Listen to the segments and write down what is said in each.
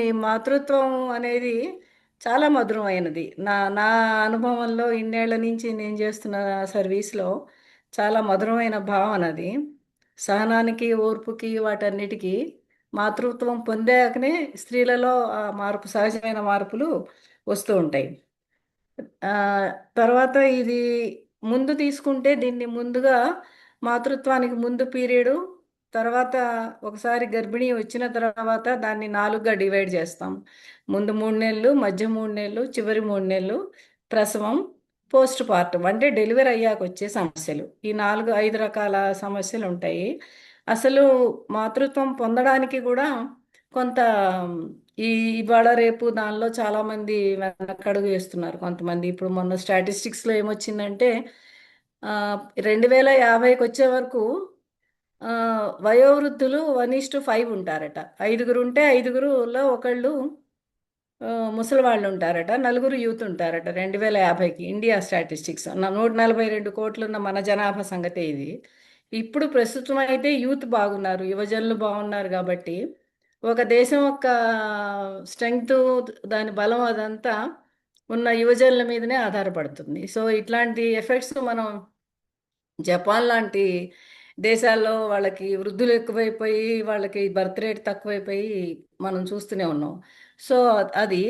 ఈ మాతృత్వం అనేది చాలా మధురమైనది. నా నా అనుభవంలో ఇన్నేళ్ల నుంచి నేను చేస్తున్న సర్వీస్‌లో చాలా మధురమైన భావన అది. సహనానికి, ఓర్పుకి వాటన్నిటికీ మాతృత్వం పొందాకనే స్త్రీలలో ఆ మార్పు సహజమైన మార్పులు వస్తూ ఉంటాయి. ఆహ్, తర్వాత ఇది ముందు తీసుకుంటే దీన్ని ముందుగా మాతృత్వానికి ముందు పీరియడు, తర్వాత ఒకసారి గర్భిణీ వచ్చిన తర్వాత దాన్ని 4గా డివైడ్ చేస్తాం. ముందు 3 నెలలు, మధ్య 3 నెలలు, చివరి 3 నెలలు ప్రసవం, పోస్ట్ పార్టం అంటే డెలివరీ అయ్యాకొచ్చే సమస్యలు. ఈ 4, 5 రకాల సమస్యలుంటాయి. అసలు మాతృత్వం పొందడానికి గూడా కొంత ఈ ఇవాళ రేపు దానిలో చాలామంది వెనకడుగు వేస్తున్నారు కొంతమంది. ఇప్పుడు మొన్న స్టాటిస్టిక్స్‌లో ఏమొచ్చిందంటే 2050కి వచ్చే వరకు వయోవృద్ధులు 1:5 ఉంటారట. ఐదుగురుంటే ఐదుగురులో ఒకళ్ళు ముసలివాళ్ళు ఉంటారట. నలుగురు యూత్ ఉంటారట 2050కి ఇండియా స్టాటిస్టిక్స్. 142 కోట్లున్న మన జనాభా సంగతే ఇది. ఇప్పుడు ప్రస్తుతం అయితే యూత్ బాగున్నారు. యువజనులు బాగున్నారు కాబట్టి ఒక దేశం యొక్క స్ట్రెంగ్త్, దాని బలం అదంతా ఉన్న యువజనుల మీదనే ఆధారపడుతుంది. సో, ఇట్లాంటి ఎఫెక్ట్స్ మనం జపాన్ లాంటి దేశాల్లో వాళ్ళకి వృద్ధులు ఎక్కువైపోయి, వాళ్ళకి బర్త్ రేట్ తక్కువైపోయి మనం చూస్తూనే ఉన్నాం. సో, అది.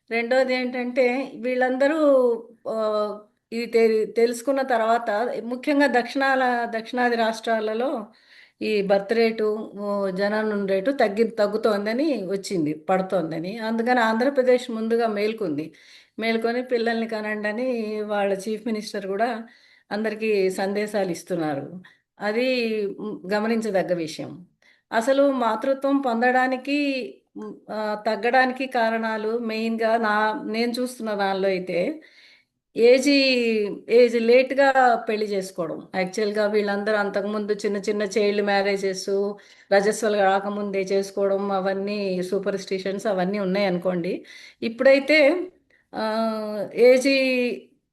రెండోదేంటంటే వీళ్ళందరూ ఆహ్, ఇది తెలుసుకున్న తర్వాత ముఖ్యంగా దక్షిణాది రాష్ట్రాలలో ఈ బర్త్ రేటు, జననం రేటు తగ్గుతోందని వచ్చింది. పడుతోందని. అందుకని ఆంధ్రప్రదేశ్ ముందుగా మేల్కొంది. మేల్కొని పిల్లల్ని కనండని వాళ్ళ చీఫ్ మినిస్టర్ గూడా అందరికీ సందేశాలు ఇస్తున్నారు. అది గమనించదగ్గ విషయం. అసలు మాతృత్వం పొందడానికి తగ్గడానికి కారణాలు మెయిన్‌గా నేను చూస్తున్న దానిలో అయితే ఏజీ ఏజ్ లేట్‌గా పెళ్లి చేసుకోవడం. యాక్చువల్‌గా వీళ్ళందరూ అంతకుముందు చిన్న చిన్న చైల్డ్ మ్యారేజెసు, రజస్వలు రాకముందే చేసుకోవడం అవన్నీ సూపర్‌స్టిషన్స్ అవన్నీ ఉన్నాయనుకోండి. ఇప్పుడైతే ఏజీ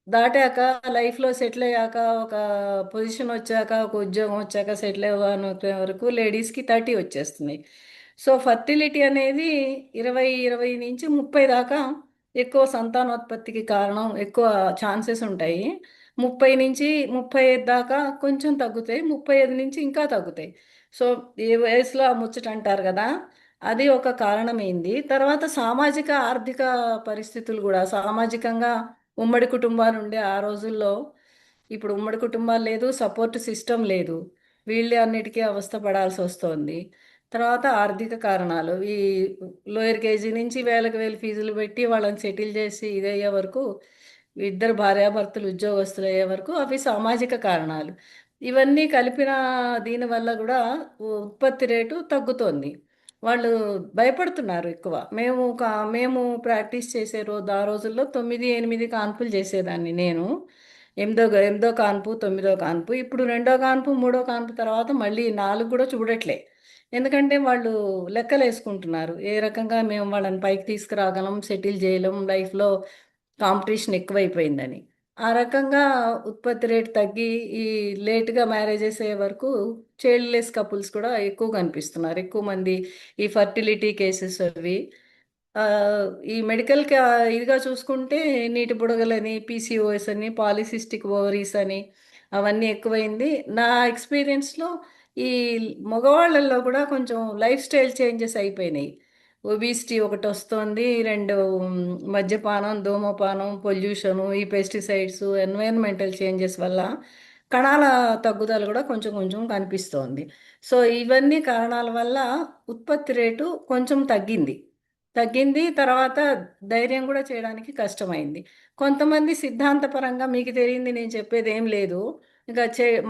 దాటాక లైఫ్‌లో సెటిల్ అయ్యాక ఒక పొజిషన్ వచ్చాక, ఒక ఉద్యోగం వచ్చాక సెటిల్ అవ్వనుకునే వరకు లేడీస్‌కి 30 వచ్చేస్తున్నాయి. సో, ఫర్టిలిటీ అనేది 20 నుంచి 30 దాకా ఎక్కువ సంతానోత్పత్తికి కారణం, ఎక్కువ ఛాన్సెస్ ఉంటాయి. 30 నుంచి 35 దాకా కొంచెం తగ్గుతాయి. 35 నుంచి ఇంకా తగ్గుతాయి. సో, ఈ వయసులో ఆ ముచ్చట అంటారు గదా! అది ఒక కారణమైంది. తర్వాత సామాజిక, ఆర్థిక పరిస్థితులు గూడా సామాజికంగా ఉమ్మడి కుటుంబాలుండే ఆ రోజుల్లో ఇప్పుడు ఉమ్మడి కుటుంబాలు లేదు, సపోర్ట్ సిస్టమ్ లేదు. వీళ్ళే అన్నిటికీ అవస్థ పడాల్సొస్తోంది. తర్వాత ఆర్థిక కారణాలు. ఈ లోయర్ కేజీ నుంచి వేలకు వేలు ఫీజులు పెట్టి వాళ్ళని సెటిల్ చేసి ఇదయ్యే వరకు ఇద్దరు భార్యాభర్తలు ఉద్యోగస్తులయ్యే వరకు అవి సామాజిక కారణాలు. ఇవన్నీ కలిపిన దీనివల్ల గూడా ఉత్పత్తి రేటు తగ్గుతోంది. వాళ్ళు భయపడుతున్నారు ఎక్కువ. మేము ప్రాక్టీస్ చేసే ఆ రోజుల్లో 9, 8 కాన్పులు చేసేదాన్ని నేను. ఎనిమిదో కాన్పు, తొమ్మిదో కాన్పు. ఇప్పుడు రెండో కాన్పు, మూడో కాన్పు తర్వాత మళ్ళీ 4 కూడా చూడట్లే. ఎందుకంటే వాళ్ళు లెక్కలేసుకుంటున్నారు. ఏ రకంగా మేము వాళ్ళని పైకి తీసుకురాగలం, సెటిల్ చేయలేం, లైఫ్‌లో కాంపిటీషన్ ఎక్కువైపోయిందని. ఆ రకంగా ఉత్పత్తి రేటు తగ్గి, ఈ లేట్‌గా మ్యారేజెస్ అయ్యే వరకు చైల్డ్‌లెస్ కపుల్స్ కూడా ఎక్కువ కనిపిస్తున్నారు. ఎక్కువ మంది ఈ ఫర్టిలిటీ కేసెస్ అవి. ఈ ఇదిగా చూసుకుంటే నీటి బుడగలని, పీసీఓఎస్ అని, పాలిసిస్టిక్ ఓవరీస్ అని అవన్నీ ఎక్కువైంది. నా ఎక్స్‌పీరియన్స్‌లో ఈ మగవాళ్ళల్లో కూడా కొంచెం లైఫ్ స్టైల్ చేంజెస్ అయిపోయినాయి. ఒబిసిటీ ఒకటొస్తోంది. 2 మద్యపానం, ధూమపానం, పొల్యూషను, ఈ పెస్టిసైడ్స్, ఎన్వైర్న్‌మెంటల్ చేంజెస్ వల్ల కణాల తగ్గుదల కూడా కొంచెం కొంచెం కనిపిస్తోంది. సో, ఇవన్నీ కారణాల వల్ల ఉత్పత్తి రేటు కొంచెం తగ్గింది. తర్వాత ధైర్యం కూడా చేయడానికి కష్టమైంది. కొంతమంది సిద్ధాంతపరంగా మీకు తెలియంది నేను చెప్పేదేం లేదు. ఇక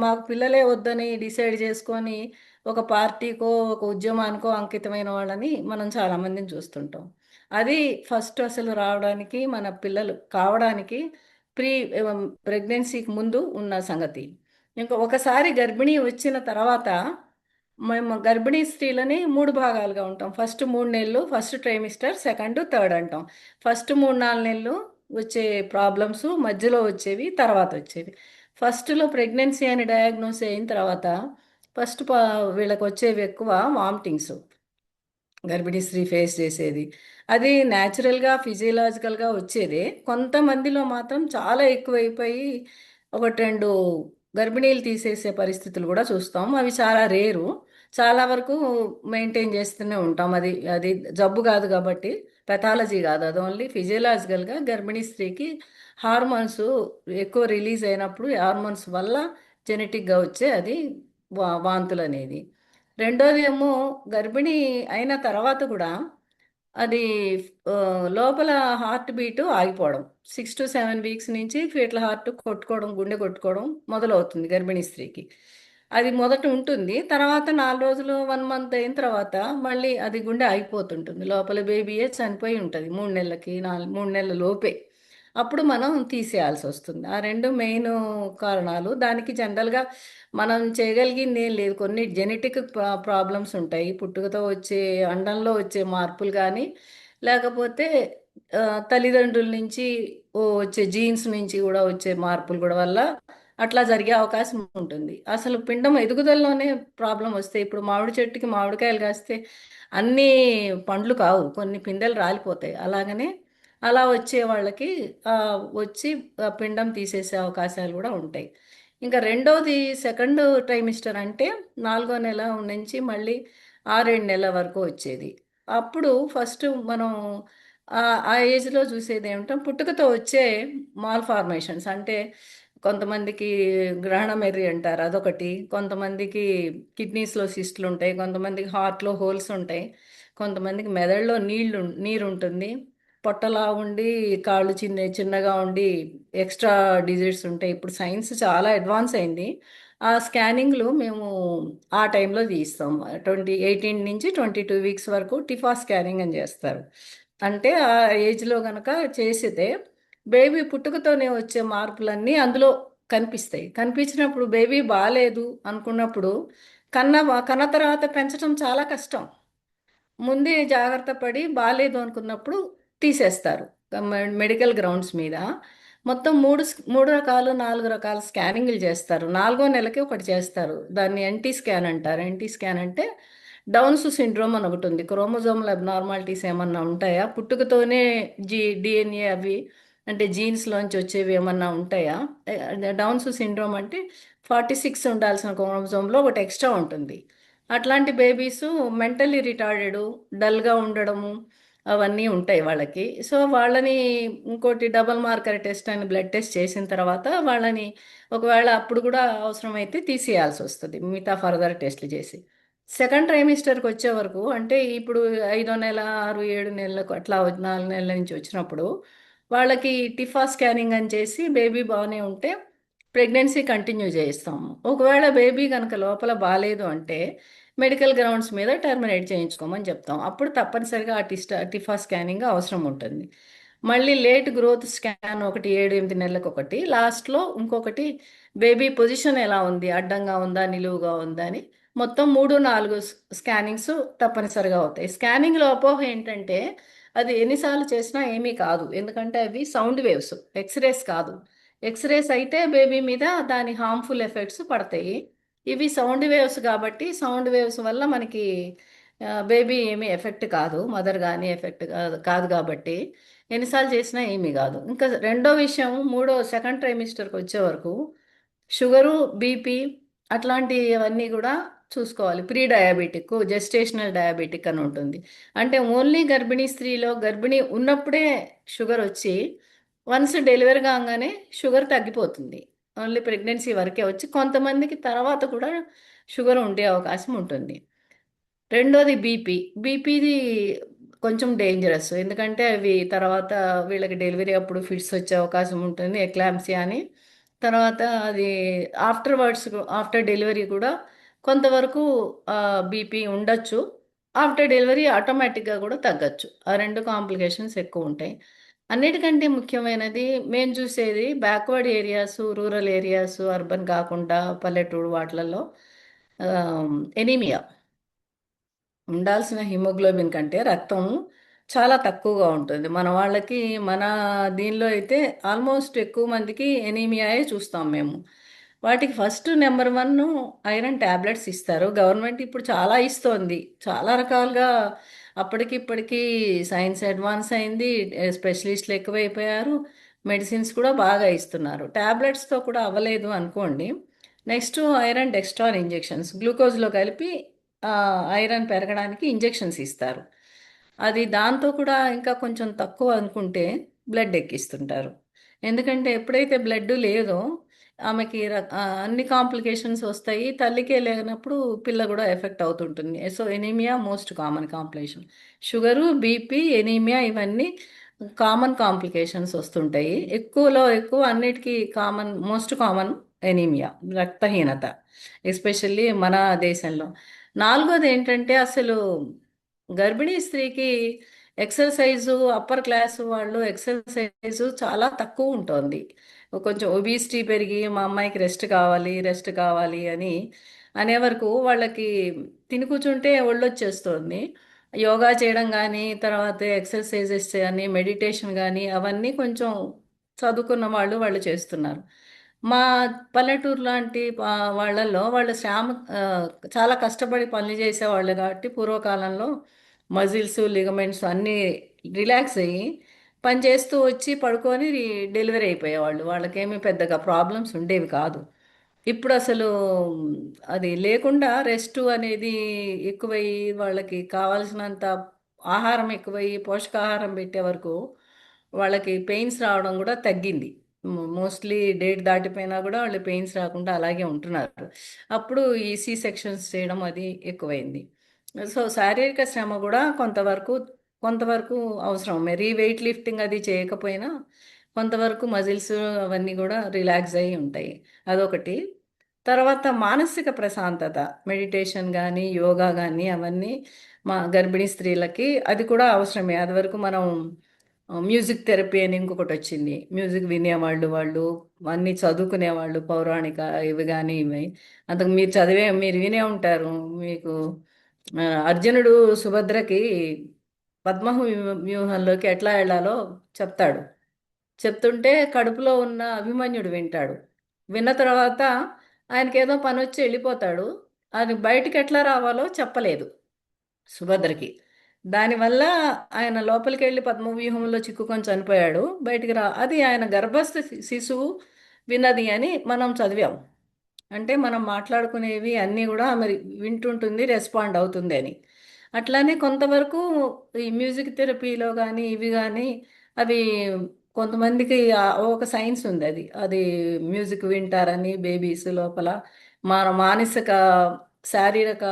మాకు పిల్లలే వద్దని డిసైడ్ చేసుకొని ఒక పార్టీకో, ఒక ఉద్యమానికో అంకితమైన వాళ్ళని మనం చాలామందిని చూస్తుంటాం. అది ఫస్ట్ అసలు రావడానికి మన పిల్లలు కావడానికి ప్రీ ప్రెగ్నెన్సీకి ముందు ఉన్న సంగతి. ఇంకా ఒకసారి గర్భిణీ వచ్చిన తర్వాత మేము గర్భిణీ స్త్రీలని 3 భాగాలుగా ఉంటాం. ఫస్ట్ 3 నెలలు, ఫస్ట్ ట్రైమిస్టర్, సెకండ్, థర్డ్ అంటాం. ఫస్ట్ 3, 4 నెలలు వచ్చే ప్రాబ్లమ్స్, మధ్యలో వచ్చేవి, తర్వాత వచ్చేవి. ఫస్ట్‌లో ప్రెగ్నెన్సీ అని డయాగ్నోస్ అయిన తర్వాత ఫస్ట్ వీళ్ళకి వచ్చేవి ఎక్కువ వామిటింగ్స్. గర్భిణీ స్త్రీ ఫేస్ చేసేది. అది న్యాచురల్గా ఫిజియలాజికల్గా వచ్చేదే. కొంతమందిలో మాత్రం చాలా ఎక్కువైపోయి ఒకటి రెండు గర్భిణీలు తీసేసే పరిస్థితులు కూడా చూస్తాం. అవి చాలా రేరు. చాలా వరకు మెయింటైన్ చేస్తూనే ఉంటాం. అది అది జబ్బు కాదు కాబట్టి, పెథాలజీ కాదు, అది ఓన్లీ ఫిజియలాజికల్గా గర్భిణీ స్త్రీకి హార్మోన్స్ ఎక్కువ రిలీజ్ అయినప్పుడు హార్మోన్స్ వల్ల జెనెటిక్గా వచ్చే అది వాంతులు అనేది. రెండోది ఏమో గర్భిణీ అయిన తర్వాత కూడా అది లోపల హార్ట్ బీట్ ఆగిపోవడం. 6 to 7 weeks నుంచి ఫీటల్ హార్ట్ కొట్టుకోవడం, గుండె కొట్టుకోవడం మొదలవుతుంది గర్భిణీ స్త్రీకి. అది మొదట ఉంటుంది. తర్వాత 4 రోజులు 1 month అయిన తర్వాత మళ్ళీ అది గుండె ఆగిపోతుంటుంది. లోపల బేబీయే చనిపోయి ఉంటుంది 3 నెలలకి, 3 నెలల లోపే. అప్పుడు మనం తీసేయాల్సి వస్తుంది. ఆ రెండు మెయిన్ కారణాలు. దానికి జనరల్గా మనం చేయగలిగింది ఏం లేదు. కొన్ని జెనెటిక్ ప్రాబ్లమ్స్ ఉంటాయి, పుట్టుకతో వచ్చే అండంలో వచ్చే మార్పులు కానీ, లేకపోతే తల్లిదండ్రుల నుంచి వచ్చే జీన్స్ నుంచి కూడా వచ్చే మార్పులు కూడా వల్ల అట్లా జరిగే అవకాశం ఉంటుంది. అసలు పిండం ఎదుగుదలలోనే ప్రాబ్లం వస్తే, ఇప్పుడు మామిడి చెట్టుకి మామిడికాయలు కాస్తే అన్ని పండ్లు కావు, కొన్ని పిందెలు రాలిపోతాయి. అలాగనే అలా వచ్చే వాళ్ళకి వచ్చి పిండం తీసేసే అవకాశాలు కూడా ఉంటాయి. ఇంకా రెండోది సెకండ్ ట్రైమిస్టర్ అంటే 4వ నెల నుంచి మళ్ళీ 6-7 నెలల వరకు వచ్చేది. అప్పుడు ఫస్ట్ మనం ఆ ఏజ్లో చూసేది ఏమిటంటే పుట్టుకతో వచ్చే మాల్ ఫార్మేషన్స్. అంటే కొంతమందికి గ్రహణమెర్రి అంటారు, అదొకటి. కొంతమందికి కిడ్నీస్లో సిస్టులు ఉంటాయి, కొంతమందికి హార్ట్లో హోల్స్ ఉంటాయి, కొంతమందికి మెదడులో నీరు ఉంటుంది, పొట్టలా ఉండి కాళ్ళు చిన్నగా ఉండి ఎక్స్ట్రా డిజిట్స్ ఉంటాయి. ఇప్పుడు సైన్స్ చాలా అడ్వాన్స్ అయింది. ఆ స్కానింగ్లు మేము ఆ టైంలో తీస్తాం. 18 నుంచి 22 weeks వరకు టిఫా స్కానింగ్ అని చేస్తారు. అంటే ఆ ఏజ్లో కనుక చేసితే బేబీ పుట్టుకతోనే వచ్చే మార్పులన్నీ అందులో కనిపిస్తాయి. కనిపించినప్పుడు బేబీ బాగాలేదు అనుకున్నప్పుడు కన్న కన్న తర్వాత పెంచడం చాలా కష్టం. ముందే జాగ్రత్త పడి బాగాలేదు అనుకున్నప్పుడు తీసేస్తారు. మెడికల్ గ్రౌండ్స్ మీద మొత్తం మూడు రకాలు 4 రకాల స్కానింగ్లు చేస్తారు. 4వ నెలకి ఒకటి చేస్తారు. దాన్ని ఎన్టీ స్కాన్ అంటారు. ఎన్టీ స్కాన్ అంటే డౌన్స్ సిండ్రోమ్ అని ఒకటి ఉంది. క్రోమోజోమల్ అబ్నార్మాలిటీస్ ఏమన్నా ఉంటాయా, పుట్టుకతోనే డిఎన్ఏ అవి అంటే జీన్స్లోంచి వచ్చేవి ఏమన్నా ఉంటాయా. డౌన్స్ సిండ్రోమ్ అంటే 46 ఉండాల్సిన క్రోమోజోమ్లో ఒకటి ఎక్స్ట్రా ఉంటుంది. అట్లాంటి బేబీస్ మెంటల్లీ రిటార్డెడ్, డల్గా ఉండడము అవన్నీ ఉంటాయి వాళ్ళకి. సో వాళ్ళని ఇంకోటి డబల్ మార్కర్ టెస్ట్ అని బ్లడ్ టెస్ట్ చేసిన తర్వాత వాళ్ళని ఒకవేళ అప్పుడు కూడా అవసరమైతే తీసేయాల్సి వస్తుంది, మిగతా ఫర్దర్ టెస్ట్లు చేసి. సెకండ్ ట్రైమిస్టర్కి వచ్చే వరకు అంటే ఇప్పుడు 5వ నెల 6-7 నెలలకు అట్లా 4 నెలల నుంచి వచ్చినప్పుడు వాళ్ళకి టిఫా స్కానింగ్ అని చేసి బేబీ బాగానే ఉంటే ప్రెగ్నెన్సీ కంటిన్యూ చేయిస్తాము. ఒకవేళ బేబీ కనుక లోపల బాగాలేదు అంటే మెడికల్ గ్రౌండ్స్ మీద టర్మినేట్ చేయించుకోమని చెప్తాం. అప్పుడు తప్పనిసరిగా ఆ టిఫా స్కానింగ్ అవసరం ఉంటుంది. మళ్ళీ లేట్ గ్రోత్ స్కాన్ ఒకటి 7-8 నెలలకు ఒకటి, లాస్ట్లో ఇంకొకటి బేబీ పొజిషన్ ఎలా ఉంది, అడ్డంగా ఉందా నిలువుగా ఉందా అని మొత్తం 3-4 స్కానింగ్స్ తప్పనిసరిగా అవుతాయి. స్కానింగ్లో అపోహ ఏంటంటే అది ఎన్నిసార్లు చేసినా ఏమీ కాదు, ఎందుకంటే అవి సౌండ్ వేవ్స్, ఎక్స్రేస్ కాదు. ఎక్స్రేస్ అయితే బేబీ మీద దాని హార్మ్ఫుల్ ఎఫెక్ట్స్ పడతాయి. ఇవి సౌండ్ వేవ్స్ కాబట్టి సౌండ్ వేవ్స్ వల్ల మనకి బేబీ ఏమీ ఎఫెక్ట్ కాదు, మదర్ కానీ ఎఫెక్ట్ కాదు కాబట్టి ఎన్నిసార్లు చేసినా ఏమీ కాదు. ఇంకా రెండో విషయం, సెకండ్ ట్రైమిస్టర్కి వచ్చే వరకు షుగరు, బీపీ అట్లాంటివన్నీ కూడా చూసుకోవాలి. ప్రీ డయాబెటిక్, జెస్టేషనల్ డయాబెటిక్ అని ఉంటుంది. అంటే ఓన్లీ గర్భిణీ స్త్రీలో గర్భిణీ ఉన్నప్పుడే షుగర్ వచ్చి వన్స్ డెలివరీ కాగానే షుగర్ తగ్గిపోతుంది. ఓన్లీ ప్రెగ్నెన్సీ వరకే వచ్చి కొంతమందికి తర్వాత కూడా షుగర్ ఉండే అవకాశం ఉంటుంది. రెండోది బీపీది కొంచెం డేంజరస్, ఎందుకంటే అవి తర్వాత వీళ్ళకి డెలివరీ అప్పుడు ఫిట్స్ వచ్చే అవకాశం ఉంటుంది, ఎక్లాంప్సియా అని. తర్వాత అది ఆఫ్టర్ డెలివరీ కూడా కొంతవరకు బీపీ ఉండొచ్చు. ఆఫ్టర్ డెలివరీ ఆటోమేటిక్గా కూడా తగ్గచ్చు. ఆ రెండు కాంప్లికేషన్స్ ఎక్కువ ఉంటాయి. అన్నిటికంటే ముఖ్యమైనది మేము చూసేది backward areas, rural areas, urban కాకుండా పల్లెటూరు వాటిలలో ఎనీమియా, ఉండాల్సిన హిమోగ్లోబిన్ కంటే రక్తం చాలా తక్కువగా ఉంటుంది మన వాళ్ళకి. మన దీనిలో అయితే ఆల్మోస్ట్ ఎక్కువ మందికి ఎనీమియాయే చూస్తాం మేము. వాటికి ఫస్ట్ నెంబర్ 1 ఐరన్ ట్యాబ్లెట్స్ ఇస్తారు. గవర్నమెంట్ ఇప్పుడు చాలా ఇస్తోంది, చాలా రకాలుగా అప్పటికిప్పటికీ సైన్స్ అడ్వాన్స్ అయింది, స్పెషలిస్టులు ఎక్కువైపోయారు, మెడిసిన్స్ కూడా బాగా ఇస్తున్నారు. ట్యాబ్లెట్స్తో కూడా అవ్వలేదు అనుకోండి, నెక్స్ట్ ఐరన్ డెక్స్ట్రాన్ ఇంజెక్షన్స్ గ్లూకోజ్లో కలిపి ఆ, ఐరన్ పెరగడానికి ఇంజెక్షన్స్ ఇస్తారు. అది దాంతో కూడా ఇంకా కొంచెం తక్కువ అనుకుంటే బ్లడ్ ఎక్కిస్తుంటారు. ఎందుకంటే ఎప్పుడైతే బ్లడ్ లేదో ఆమెకి అన్ని కాంప్లికేషన్స్ వస్తాయి. తల్లికే లేనప్పుడు పిల్ల కూడా ఎఫెక్ట్ అవుతుంటుంది. So anaemia most common complication. Sugar, BP, anaemia ఇవన్నీ కామన్ కాంప్లికేషన్స్ వస్తుంటాయి. ఎక్కువలో ఎక్కువ అన్నిటికీ మోస్ట్ కామన్ ఎనీమియా, రక్తహీనత, ఎస్పెషల్లీ మన దేశంలో. నాలుగోది ఏంటంటే అసలు గర్భిణీ స్త్రీకి ఎక్సర్సైజు, అప్పర్ క్లాస్ వాళ్ళు ఎక్సర్సైజు చాలా తక్కువ ఉంటుంది. కొంచెం ఒబిసిటీ పెరిగి మా అమ్మాయికి రెస్ట్ కావాలి, రెస్ట్ కావాలి అని అనే వరకు వాళ్ళకి తిని కూర్చుంటే ఒళ్ళొచ్చేస్తుంది. యోగా చేయడం కానీ, తర్వాత ఎక్సర్సైజెస్ కానీ, మెడిటేషన్ కానీ అవన్నీ కొంచెం చదువుకున్న వాళ్ళు చేస్తున్నారు. మా పల్లెటూరు లాంటి వాళ్ళల్లో వాళ్ళు ఆ, చాలా కష్టపడి పనులు చేసేవాళ్ళు కాబట్టి పూర్వకాలంలో మజిల్స్, లిగమెంట్స్ అన్నీ రిలాక్స్ అయ్యి పని చేస్తూ వచ్చి పడుకొని డెలివరీ అయిపోయేవాళ్ళు. వాళ్ళకేమీ పెద్దగా ప్రాబ్లమ్స్ ఉండేవి కాదు. ఇప్పుడు అసలు అది లేకుండా రెస్ట్ అనేది ఎక్కువయ్యి వాళ్ళకి కావాల్సినంత ఆహారం ఎక్కువయ్యి పోషకాహారం పెట్టే వరకు వాళ్ళకి పెయిన్స్ రావడం కూడా తగ్గింది. మోస్ట్లీ డేట్ దాటిపోయినా కూడా వాళ్ళు పెయిన్స్ రాకుండా అలాగే ఉంటున్నారు. అప్పుడు ఈ సి సెక్షన్స్ చేయడం అది ఎక్కువైంది. సో శారీరక శ్రమ కూడా కొంతవరకు కొంతవరకు అవసరం. మరి వెయిట్ లిఫ్టింగ్ అది చేయకపోయినా కొంతవరకు మజిల్స్ అవన్నీ కూడా రిలాక్స్ అయ్యి ఉంటాయి. అదొకటి. తర్వాత మానసిక ప్రశాంతత, మెడిటేషన్ కానీ, యోగా కానీ అవన్నీ మా గర్భిణీ స్త్రీలకి అది కూడా అవసరమే. అది వరకు మనం మ్యూజిక్ థెరపీ అని ఇంకొకటి వచ్చింది. మ్యూజిక్ వినేవాళ్ళు, వాళ్ళు అన్నీ చదువుకునేవాళ్ళు, పౌరాణిక ఇవి కానీ ఇవి. అంతకు మీరు వినే ఉంటారు. మీకు అర్జునుడు సుభద్రకి వ్యూహంలోకి ఎట్లా వెళ్ళాలో చెప్తాడు. చెప్తుంటే కడుపులో ఉన్న అభిమన్యుడు వింటాడు. విన్న తర్వాత ఆయనకి ఏదో పని వచ్చి వెళ్ళిపోతాడు. అది బయటికి ఎట్లా రావాలో చెప్పలేదు సుభద్రకి. దానివల్ల ఆయన లోపలికి వెళ్ళి పద్మవ్యూహంలో చిక్కుకొని చనిపోయాడు. బయటికి అది ఆయన గర్భస్థ శిశువు విన్నది అని మనం చదివాం. అంటే మనం మాట్లాడుకునేవి అన్నీ కూడా మరి వింటుంటుంది, రెస్పాండ్ అవుతుంది అని. అట్లానే కొంతవరకు ఈ మ్యూజిక్ థెరపీలో కానీ ఇవి కానీ అవి కొంతమందికి ఒక సైన్స్ ఉంది. అది అది మ్యూజిక్ వింటారని బేబీస్ లోపల మానసిక శారీరక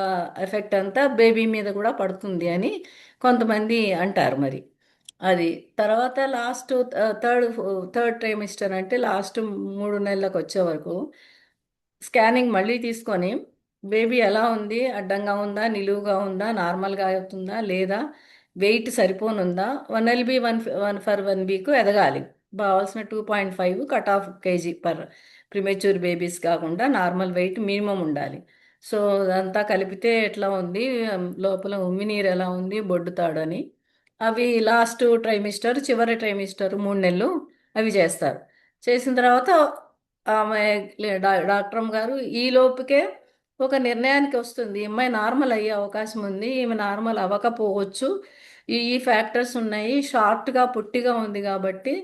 ఎఫెక్ట్ అంతా బేబీ మీద కూడా పడుతుంది అని కొంతమంది అంటారు మరి. అది తర్వాత లాస్ట్ థర్డ్ థర్డ్ ట్రైమిస్టర్ అంటే లాస్ట్ 3 నెలలకు వచ్చే వరకు స్కానింగ్ మళ్ళీ తీసుకొని బేబీ ఎలా ఉంది, అడ్డంగా ఉందా, నిలువుగా ఉందా, నార్మల్గా అవుతుందా లేదా, వెయిట్ సరిపోనుందా, 1 LB 1 వీక్ ఎదగాలి. కావాల్సిన 2.5 cut off KG per premature babies కాకుండా నార్మల్ వెయిట్ మినిమం ఉండాలి. సో అదంతా కలిపితే ఎట్లా ఉంది, లోపల ఉమ్మినీరు ఎలా ఉంది, బొడ్డుతాడని అవి లాస్ట్ ట్రైమిస్టర్, చివరి ట్రైమిస్టర్ 3 నెలలు అవి చేస్తారు. చేసిన తర్వాత ఆమె డాక్టర్ గారు ఈ లోపుకే ఒక నిర్ణయానికి వస్తుంది. ఈ అమ్మాయి నార్మల్ అయ్యే అవకాశం ఉంది, ఈమె నార్మల్ అవ్వకపోవచ్చు, ఈ ఫ్యాక్టర్స్ ఉన్నాయి, షార్ట్గా పొట్టిగా ఉంది కాబట్టి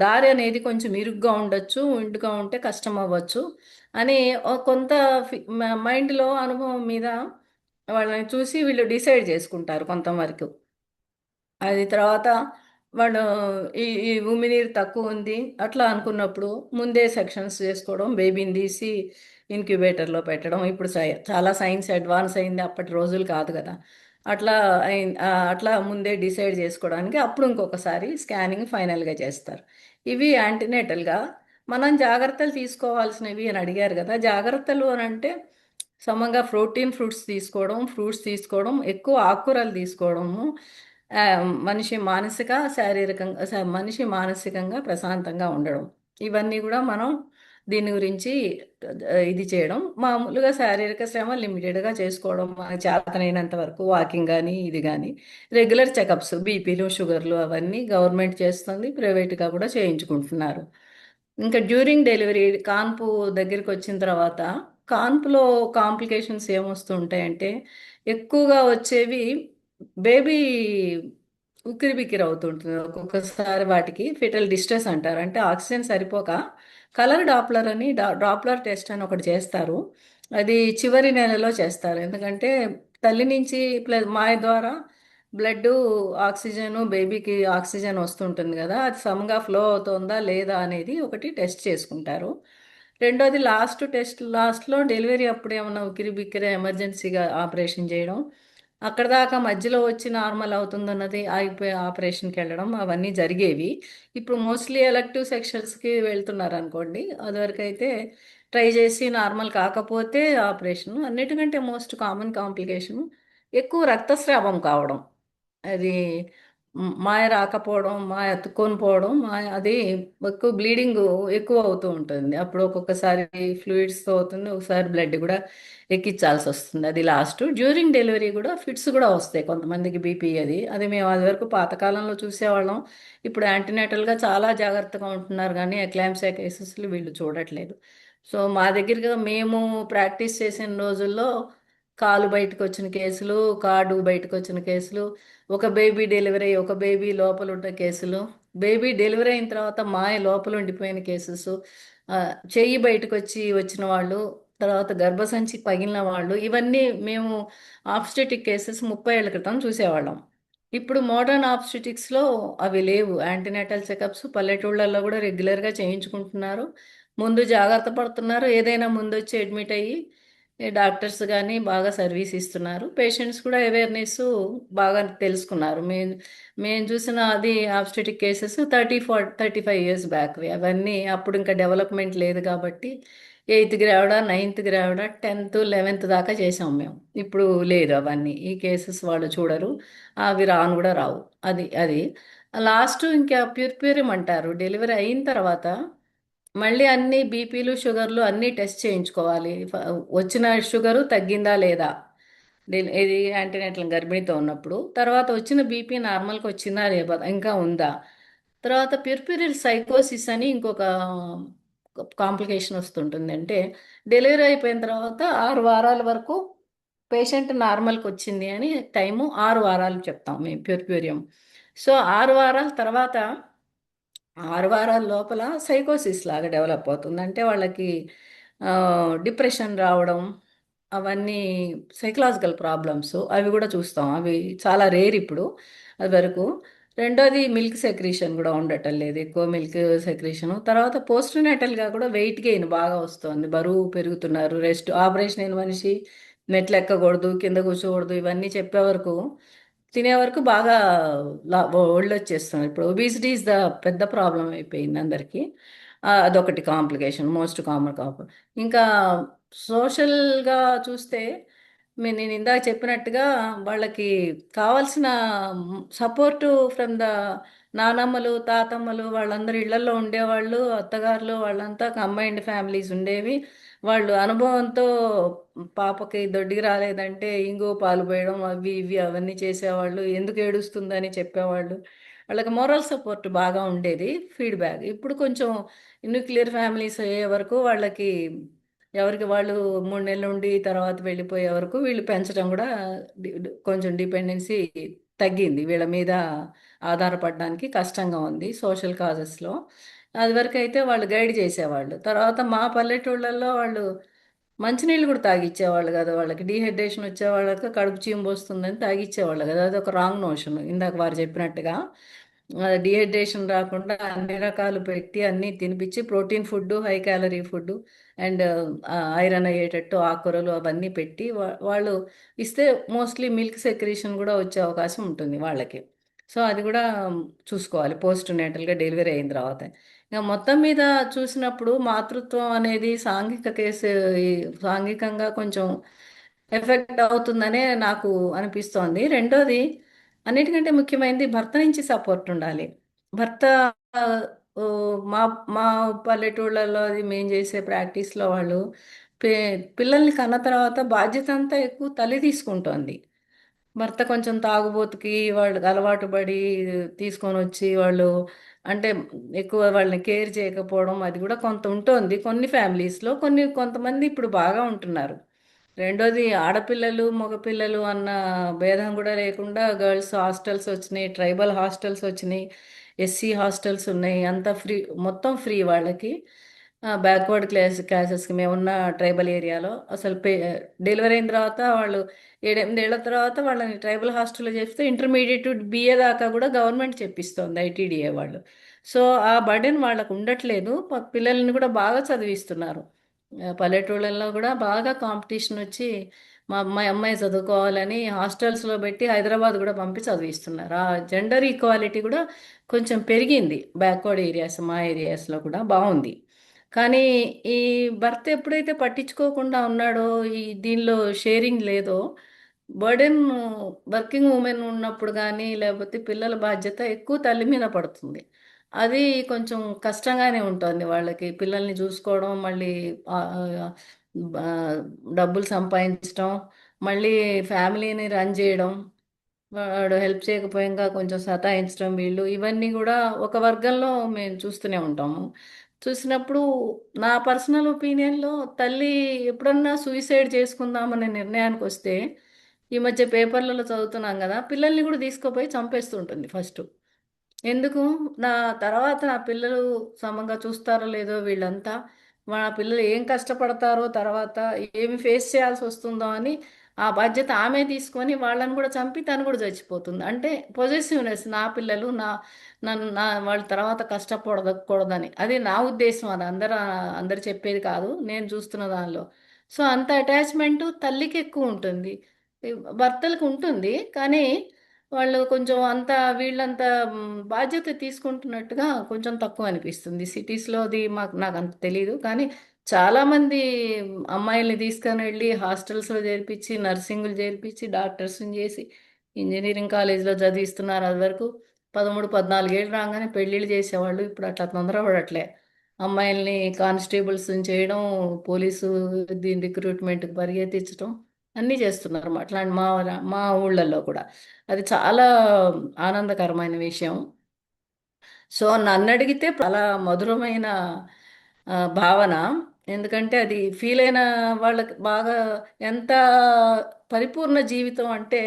దారి అనేది కొంచెం ఇరుగ్గా ఉండొచ్చు, ఇంటుగా ఉంటే కష్టం అవ్వచ్చు అని కొంత మైండ్లో అనుభవం మీద వాళ్ళని చూసి వీళ్ళు డిసైడ్ చేసుకుంటారు కొంతవరకు. అది తర్వాత వాళ్ళు ఈ ఉమినీరు తక్కువ ఉంది అట్లా అనుకున్నప్పుడు ముందే సెక్షన్స్ చేసుకోవడం, బేబీని తీసి ఇంక్యుబేటర్లో పెట్టడం. ఇప్పుడు చాలా సైన్స్ అడ్వాన్స్ అయింది, అప్పటి రోజులు కాదు కదా. అట్లా అట్లా ముందే డిసైడ్ చేసుకోవడానికి అప్పుడు ఇంకొకసారి స్కానింగ్ ఫైనల్గా చేస్తారు. ఇవి యాంటీనేటల్గా మనం జాగ్రత్తలు తీసుకోవాల్సినవి అని అడిగారు కదా. జాగ్రత్తలు అని అంటే సమంగా ఫ్రూట్స్ తీసుకోవడం, ఎక్కువ ఆకుకూరలు తీసుకోవడము, ఆ, మనిషి మానసికంగా ప్రశాంతంగా ఉండడం, ఇవన్నీ కూడా మనం దీని గురించి ఇది చేయడం. మామూలుగా శారీరక శ్రమ లిమిటెడ్గా చేసుకోవడం, మనకి చేతనైనంత వరకు వాకింగ్ కానీ ఇది కానీ, రెగ్యులర్ చెకప్స్ బీపీలు, షుగర్లు అవన్నీ గవర్నమెంట్ చేస్తుంది, ప్రైవేట్గా కూడా చేయించుకుంటున్నారు. ఇంకా డ్యూరింగ్ డెలివరీ కాన్పు దగ్గరికి వచ్చిన తర్వాత కాన్పులో కాంప్లికేషన్స్ ఏమొస్తూ ఉంటాయంటే ఎక్కువగా వచ్చేవి బేబీ ఉక్కిరి బిక్కిరి అవుతుంటుంది ఒక్కొక్కసారి. వాటికి ఫిటల్ డిస్ట్రెస్ అంటారు. అంటే ఆక్సిజన్ సరిపోక కలర్ డాప్లర్ అని డాప్లర్ టెస్ట్ అని ఒకటి చేస్తారు. అది చివరి నెలలో చేస్తారు. ఎందుకంటే తల్లి నుంచి ప్లస్ మాయ ద్వారా బ్లడ్ ఆక్సిజన్ బేబీకి ఆక్సిజన్ వస్తుంటుంది కదా, అది సమంగా ఫ్లో అవుతుందా లేదా అనేది ఒకటి టెస్ట్ చేసుకుంటారు. రెండోది లాస్ట్ టెస్ట్, లాస్ట్లో డెలివరీ అప్పుడు ఏమన్నా ఉక్కిరి బిక్కిరి ఎమర్జెన్సీగా ఆపరేషన్ చేయడం, అక్కడ దాకా మధ్యలో వచ్చి నార్మల్ అవుతుందన్నది ఆగిపోయి ఆపరేషన్కి వెళ్ళడం అవన్నీ జరిగేవి. ఇప్పుడు మోస్ట్లీ ఎలక్టివ్ సెక్షన్స్కి వెళ్తున్నారు అనుకోండి. అదివరకు అయితే ట్రై చేసి నార్మల్ కాకపోతే ఆపరేషన్. అన్నిటికంటే మోస్ట్ కామన్ కాంప్లికేషన్ ఎక్కువ రక్తస్రావం కావడం. అది మాయ రాకపోవడం, మాయ అతుక్కొని పోవడం, మాయ అది ఎక్కువ బ్లీడింగ్ ఎక్కువ అవుతూ ఉంటుంది. అప్పుడు ఒక్కొక్కసారి ఫ్లూయిడ్స్తో అవుతుంది, ఒకసారి బ్లడ్ కూడా ఎక్కించాల్సి వస్తుంది. అది లాస్ట్. డ్యూరింగ్ డెలివరీ కూడా ఫిట్స్ కూడా వస్తాయి కొంతమందికి బీపీ. అది అది మేము అది వరకు పాతకాలంలో చూసేవాళ్ళం. ఇప్పుడు యాంటీనేటల్గా చాలా జాగ్రత్తగా ఉంటున్నారు, కానీ ఎక్లాంప్సియా కేసెస్లు వీళ్ళు చూడట్లేదు. సో మా దగ్గరగా మేము ప్రాక్టీస్ చేసిన రోజుల్లో కాలు బయటకు వచ్చిన కేసులు, కార్డు బయటకు వచ్చిన కేసులు, ఒక బేబీ డెలివరీ అయ్యి ఒక బేబీ లోపల ఉన్న కేసులు, బేబీ డెలివరీ అయిన తర్వాత మాయ లోపల ఉండిపోయిన కేసెస్, చెయ్యి బయటకు వచ్చిన వాళ్ళు, తర్వాత గర్భసంచి పగిలిన వాళ్ళు, ఇవన్నీ మేము ఆబ్స్టెటిక్ కేసెస్ 30 ఏళ్ల క్రితం చూసేవాళ్ళం. ఇప్పుడు మోడర్న్ ఆబ్స్టెటిక్స్లో అవి లేవు. యాంటీనేటల్ చెకప్స్ పల్లెటూళ్ళల్లో కూడా రెగ్యులర్గా చేయించుకుంటున్నారు. ముందు జాగ్రత్త పడుతున్నారు. ఏదైనా ముందు వచ్చి అడ్మిట్ అయ్యి ఈ డాక్టర్స్ కానీ బాగా సర్వీస్ ఇస్తున్నారు. పేషెంట్స్ కూడా అవేర్నెస్ బాగా తెలుసుకున్నారు. మేము చూసిన అది ఆబ్స్టెటిక్ కేసెస్ 35 ఇయర్స్ బ్యాక్. అవన్నీ అప్పుడు ఇంకా డెవలప్మెంట్ లేదు కాబట్టి 8th గ్రావిడా, 9th గ్రావిడా, 10th 11th దాకా చేసాం మేము. ఇప్పుడు లేదు అవన్నీ. ఈ కేసెస్ వాళ్ళు చూడరు, అవి రాను కూడా రావు. అది లాస్ట్ ఇంకా ప్యూరియం అంటారు. డెలివరీ అయిన తర్వాత మళ్ళీ అన్ని బీపీలు షుగర్లు అన్నీ టెస్ట్ చేయించుకోవాలి. వచ్చిన షుగరు తగ్గిందా లేదా, ఇది యాంటీనేటల్ గర్భిణితో ఉన్నప్పుడు. తర్వాత వచ్చిన బీపీ నార్మల్కి వచ్చిందా లేదా, ఇంకా ఉందా. తర్వాత ప్యూర్పీరియల్ సైకోసిస్ అని ఇంకొక కాంప్లికేషన్ వస్తుంటుంది. అంటే డెలివరీ అయిపోయిన తర్వాత 6 వారాల వరకు పేషెంట్ నార్మల్కి వచ్చింది అని టైము 6 వారాలు చెప్తాం మేము ప్యూర్పూరియం. సో 6 వారాల తర్వాత 6 వారాల లోపల సైకోసిస్ లాగా డెవలప్ అవుతుంది. అంటే వాళ్ళకి డిప్రెషన్ రావడం, అవన్నీ సైకలాజికల్ ప్రాబ్లమ్స్ అవి కూడా చూస్తాం. అవి చాలా రేర్ ఇప్పుడు, అది వరకు. రెండోది మిల్క్ సెక్రీషన్ కూడా ఉండటం లేదు, ఎక్కువ మిల్క్ సెక్రీషన్. తర్వాత పోస్ట్ నేటల్గా కూడా వెయిట్ గెయిన్ బాగా వస్తుంది, బరువు పెరుగుతున్నారు. రెస్ట్ ఆపరేషన్ అయిన మనిషి మెట్లు ఎక్కకూడదు, కింద కూర్చోకూడదు, ఇవన్నీ చెప్పే వరకు తినే వరకు బాగా ఒళ్ళు వచ్చేస్తుంది. ఇప్పుడు ఒబిసిటీ ఇస్ ద పెద్ద ప్రాబ్లం అయిపోయింది అందరికీ. అదొకటి కాంప్లికేషన్, మోస్ట్ కామన్ ఇంకా సోషల్గా చూస్తే నేను ఇందాక చెప్పినట్టుగా వాళ్ళకి కావాల్సిన సపోర్టు ఫ్రమ్ ద నానమ్మలు తాతమ్మలు వాళ్ళందరూ ఇళ్లలో ఉండేవాళ్ళు, అత్తగారులు వాళ్ళంతా కంబైన్డ్ ఫ్యామిలీస్ ఉండేవి. వాళ్ళు అనుభవంతో పాపకి దొడ్డికి రాలేదంటే ఇంగువ పాలు పోయడం అవి ఇవి అవన్నీ చేసేవాళ్ళు, ఎందుకు ఏడుస్తుందని చెప్పేవాళ్ళు. వాళ్ళకి మోరల్ సపోర్ట్ బాగా ఉండేది, ఫీడ్బ్యాక్. ఇప్పుడు కొంచెం న్యూక్లియర్ ఫ్యామిలీస్ అయ్యే వరకు వాళ్ళకి ఎవరికి వాళ్ళు 3 నెలల నుండి తర్వాత వెళ్ళిపోయే వరకు వీళ్ళు పెంచడం కూడా కొంచెం డిపెండెన్సీ తగ్గింది. వీళ్ళ మీద ఆధారపడడానికి కష్టంగా ఉంది సోషల్ కాజెస్లో. అది వరకు అయితే వాళ్ళు గైడ్ చేసేవాళ్ళు. తర్వాత మా పల్లెటూళ్ళల్లో వాళ్ళు మంచినీళ్ళు కూడా తాగిచ్చేవాళ్ళు కదా. వాళ్ళకి డీహైడ్రేషన్ వచ్చే వాళ్ళకి కడుపు చీము వస్తుందని తాగిచ్చేవాళ్ళు కదా. అది ఒక రాంగ్ నోషన్ ఇందాక వారు చెప్పినట్టుగా. డీహైడ్రేషన్ రాకుండా అన్ని రకాలు పెట్టి అన్నీ తినిపించి protein food, high calorie food and iron అయ్యేటట్టు ఆకుకూరలు అవన్నీ పెట్టి వాళ్ళు ఇస్తే మోస్ట్లీ మిల్క్ సెక్రీషన్ కూడా వచ్చే అవకాశం ఉంటుంది వాళ్ళకి. సో అది కూడా చూసుకోవాలి పోస్ట్ నేటల్గా డెలివరీ అయిన తర్వాత. ఇంకా మొత్తం మీద చూసినప్పుడు మాతృత్వం అనేది సాంఘిక కేసు, ఈ సాంఘికంగా కొంచెం ఎఫెక్ట్ అవుతుందనే నాకు అనిపిస్తోంది. రెండోది అన్నిటికంటే ముఖ్యమైనది భర్త నుంచి సపోర్ట్ ఉండాలి. భర్త ఓ, మా మా పల్లెటూళ్ళలో అది మేము చేసే ప్రాక్టీస్లో వాళ్ళు పి పిల్లల్ని కన్న తర్వాత బాధ్యత అంతా ఎక్కువ తల్లి తీసుకుంటోంది. భర్త కొంచెం తాగుబోతుకి వాళ్ళు అలవాటు పడి తీసుకొని వచ్చి వాళ్ళు అంటే ఎక్కువ వాళ్ళని కేర్ చేయకపోవడం అది కూడా కొంత ఉంటుంది కొన్ని ఫ్యామిలీస్లో. కొంతమంది ఇప్పుడు బాగా ఉంటున్నారు. రెండోది ఆడపిల్లలు మగపిల్లలు అన్న భేదం కూడా లేకుండా గర్ల్స్ హాస్టల్స్ వచ్చినాయి, ట్రైబల్ హాస్టల్స్ వచ్చినాయి, ఎస్సీ హాస్టల్స్ ఉన్నాయి. అంతా ఫ్రీ, మొత్తం ఫ్రీ వాళ్ళకి. బ్యాక్వర్డ్ క్లాసెస్కి మేమున్న ట్రైబల్ ఏరియాలో అసలు డెలివరీ అయిన తర్వాత వాళ్ళు 7 8 ఏళ్ల తర్వాత వాళ్ళని ట్రైబల్ హాస్టల్లో చేస్తే ఇంటర్మీడియట్ బిఏ దాకా కూడా గవర్నమెంట్ చెప్పిస్తోంది, ఐటీడీఏ వాళ్ళు. సో ఆ బర్డెన్ వాళ్ళకు ఉండట్లేదు. పిల్లల్ని కూడా బాగా చదివిస్తున్నారు. పల్లెటూళ్ళల్లో కూడా బాగా కాంపిటీషన్ వచ్చి మా అమ్మాయి చదువుకోవాలని హాస్టల్స్లో పెట్టి హైదరాబాద్ కూడా పంపి చదివిస్తున్నారు. ఆ జెండర్ ఈక్వాలిటీ కూడా కొంచెం పెరిగింది బ్యాక్వర్డ్ ఏరియాస్, మా ఏరియాస్లో కూడా బాగుంది. కానీ ఈ భర్త ఎప్పుడైతే పట్టించుకోకుండా ఉన్నాడో, ఈ దీనిలో షేరింగ్ లేదో, బర్డెన్ వర్కింగ్ ఉమెన్ ఉన్నప్పుడు కానీ లేకపోతే పిల్లల బాధ్యత ఎక్కువ తల్లి మీద పడుతుంది. అది కొంచెం కష్టంగానే ఉంటుంది వాళ్ళకి, పిల్లల్ని చూసుకోవడం, మళ్ళీ ఆ, ఆ, ఆ, డబ్బులు సంపాదించడం, మళ్ళీ ఫ్యామిలీని రన్ చేయడం, వాడు హెల్ప్ చేయకపోయాక కొంచెం సతాయించడం, వీళ్ళు ఇవన్నీ కూడా ఒక వర్గంలో మేము చూస్తూనే ఉంటాము. చూసినప్పుడు నా పర్సనల్ ఒపీనియన్లో తల్లి ఎప్పుడన్నా సూసైడ్ చేసుకుందామనే నిర్ణయానికి వస్తే, ఈ మధ్య పేపర్లలో చదువుతున్నాం కదా, పిల్లల్ని కూడా తీసుకుపోయి చంపేస్తుంటుంది ఫస్ట్. ఎందుకు? నా తర్వాత నా పిల్లలు సమంగా చూస్తారో లేదో వీళ్ళంతా, మా పిల్లలు ఏం కష్టపడతారో, తర్వాత ఏమి ఫేస్ చేయాల్సి వస్తుందో అని ఆ బాధ్యత ఆమె తీసుకొని వాళ్ళని కూడా చంపి తను కూడా చచ్చిపోతుంది. అంటే పొజెసివ్నెస్, నా పిల్లలు నా వాళ్ళ తర్వాత కష్టపడకూడదని. అది నా ఉద్దేశం, అది అందరు చెప్పేది కాదు, నేను చూస్తున్న దానిలో. సో అంత అటాచ్మెంట్ తల్లికి ఎక్కువ ఉంటుంది. ఈ భర్తలకు ఉంటుంది, కానీ వాళ్ళు కొంచెం అంత వీళ్ళంత బాధ్యత తీసుకుంటున్నట్టుగా కొంచెం తక్కువ అనిపిస్తుంది. సిటీస్లోది నాకు అంత తెలియదు, కానీ చాలామంది అమ్మాయిల్ని తీసుకొని వెళ్ళి హాస్టల్స్లో చేర్పించి, నర్సింగ్లు చేర్పించి, డాక్టర్స్ని చేసి, ఇంజనీరింగ్ కాలేజీలో చదివిస్తున్నారు. అది వరకు 13 14 ఏళ్ళు రాగానే పెళ్ళిళ్ళు చేసేవాళ్ళు. ఇప్పుడు అట్లా తొందరపడట్లే. అమ్మాయిల్ని కానిస్టేబుల్స్ చేయడం, పోలీసు దీని రిక్రూట్మెంట్కి పరిగెత్తించడం, అన్నీ చేస్తున్నారు. అట్లాంటి మా ఊళ్ళల్లో కూడా అది చాలా ఆనందకరమైన విషయం. సో నన్ను అడిగితే చాలా మధురమైన భావన. ఎందుకంటే అది ఫీల్ అయిన వాళ్ళకి బాగా ఎంత పరిపూర్ణ జీవితం అంటే,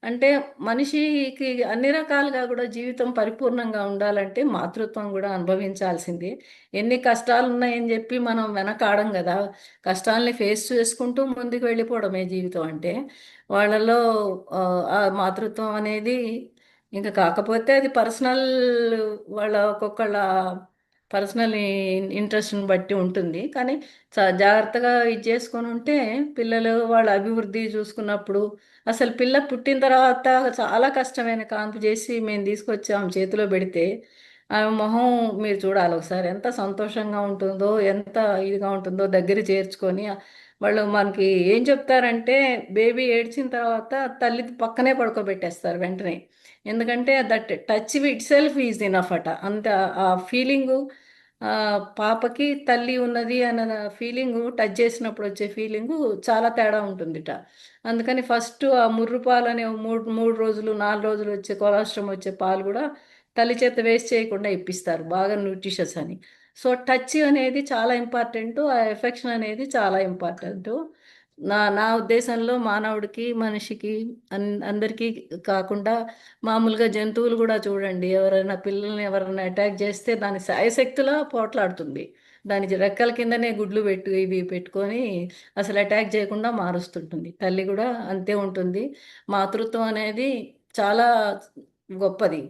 అంటే మనిషికి అన్ని రకాలుగా కూడా జీవితం పరిపూర్ణంగా ఉండాలంటే మాతృత్వం కూడా అనుభవించాల్సిందే. ఎన్ని కష్టాలు ఉన్నాయని చెప్పి మనం వెనకాడం కదా, కష్టాలని ఫేస్ చేసుకుంటూ ముందుకు వెళ్ళిపోవడమే జీవితం అంటే. వాళ్ళలో ఆ మాతృత్వం అనేది ఇంకా, కాకపోతే అది పర్సనల్, వాళ్ళ ఒక్కొక్కళ్ళ పర్సనల్ ఇంట్రెస్ట్ని బట్టి ఉంటుంది. కానీ జాగ్రత్తగా ఇది చేసుకొని ఉంటే పిల్లలు వాళ్ళ అభివృద్ధి చూసుకున్నప్పుడు, అసలు పిల్ల పుట్టిన తర్వాత చాలా కష్టమైన కాన్పు చేసి మేము తీసుకొచ్చి ఆమె చేతిలో పెడితే ఆమె మొహం మీరు చూడాలి ఒకసారి, ఎంత సంతోషంగా ఉంటుందో, ఎంత ఇదిగా ఉంటుందో. దగ్గర చేర్చుకొని వాళ్ళు మనకి ఏం చెప్తారంటే, బేబీ ఏడ్చిన తర్వాత తల్లి పక్కనే పడుకోబెట్టేస్తారు వెంటనే. ఎందుకంటే that touch it self is enough అట. అంత ఆ ఫీలింగు, పాపకి తల్లి ఉన్నది అన్న ఫీలింగు, టచ్ చేసినప్పుడు వచ్చే ఫీలింగు చాలా తేడా ఉంటుందిట. అందుకని ఫస్ట్ ఆ ముర్రు పాలు అనే మూడు మూడు రోజులు 4 రోజులు వచ్చే కొలాస్ట్రం వచ్చే పాలు కూడా తల్లి చేత వేస్ట్ చేయకుండా ఇప్పిస్తారు, బాగా న్యూట్రిషస్ అని. సో టచ్ అనేది చాలా ఇంపార్టెంట్, ఆ ఎఫెక్షన్ అనేది చాలా ఇంపార్టెంట్. నా ఉద్దేశంలో మానవుడికి, మనిషికి, అందరికీ కాకుండా మామూలుగా జంతువులు కూడా చూడండి, ఎవరైనా పిల్లల్ని ఎవరైనా అటాక్ చేస్తే దాని శాయశక్తులా పోట్లాడుతుంది. దాని రెక్కల కిందనే గుడ్లు ఇవి పెట్టుకొని అసలు అటాక్ చేయకుండా మారుస్తుంటుంది. తల్లి కూడా అంతే ఉంటుంది. మాతృత్వం అనేది చాలా గొప్పది.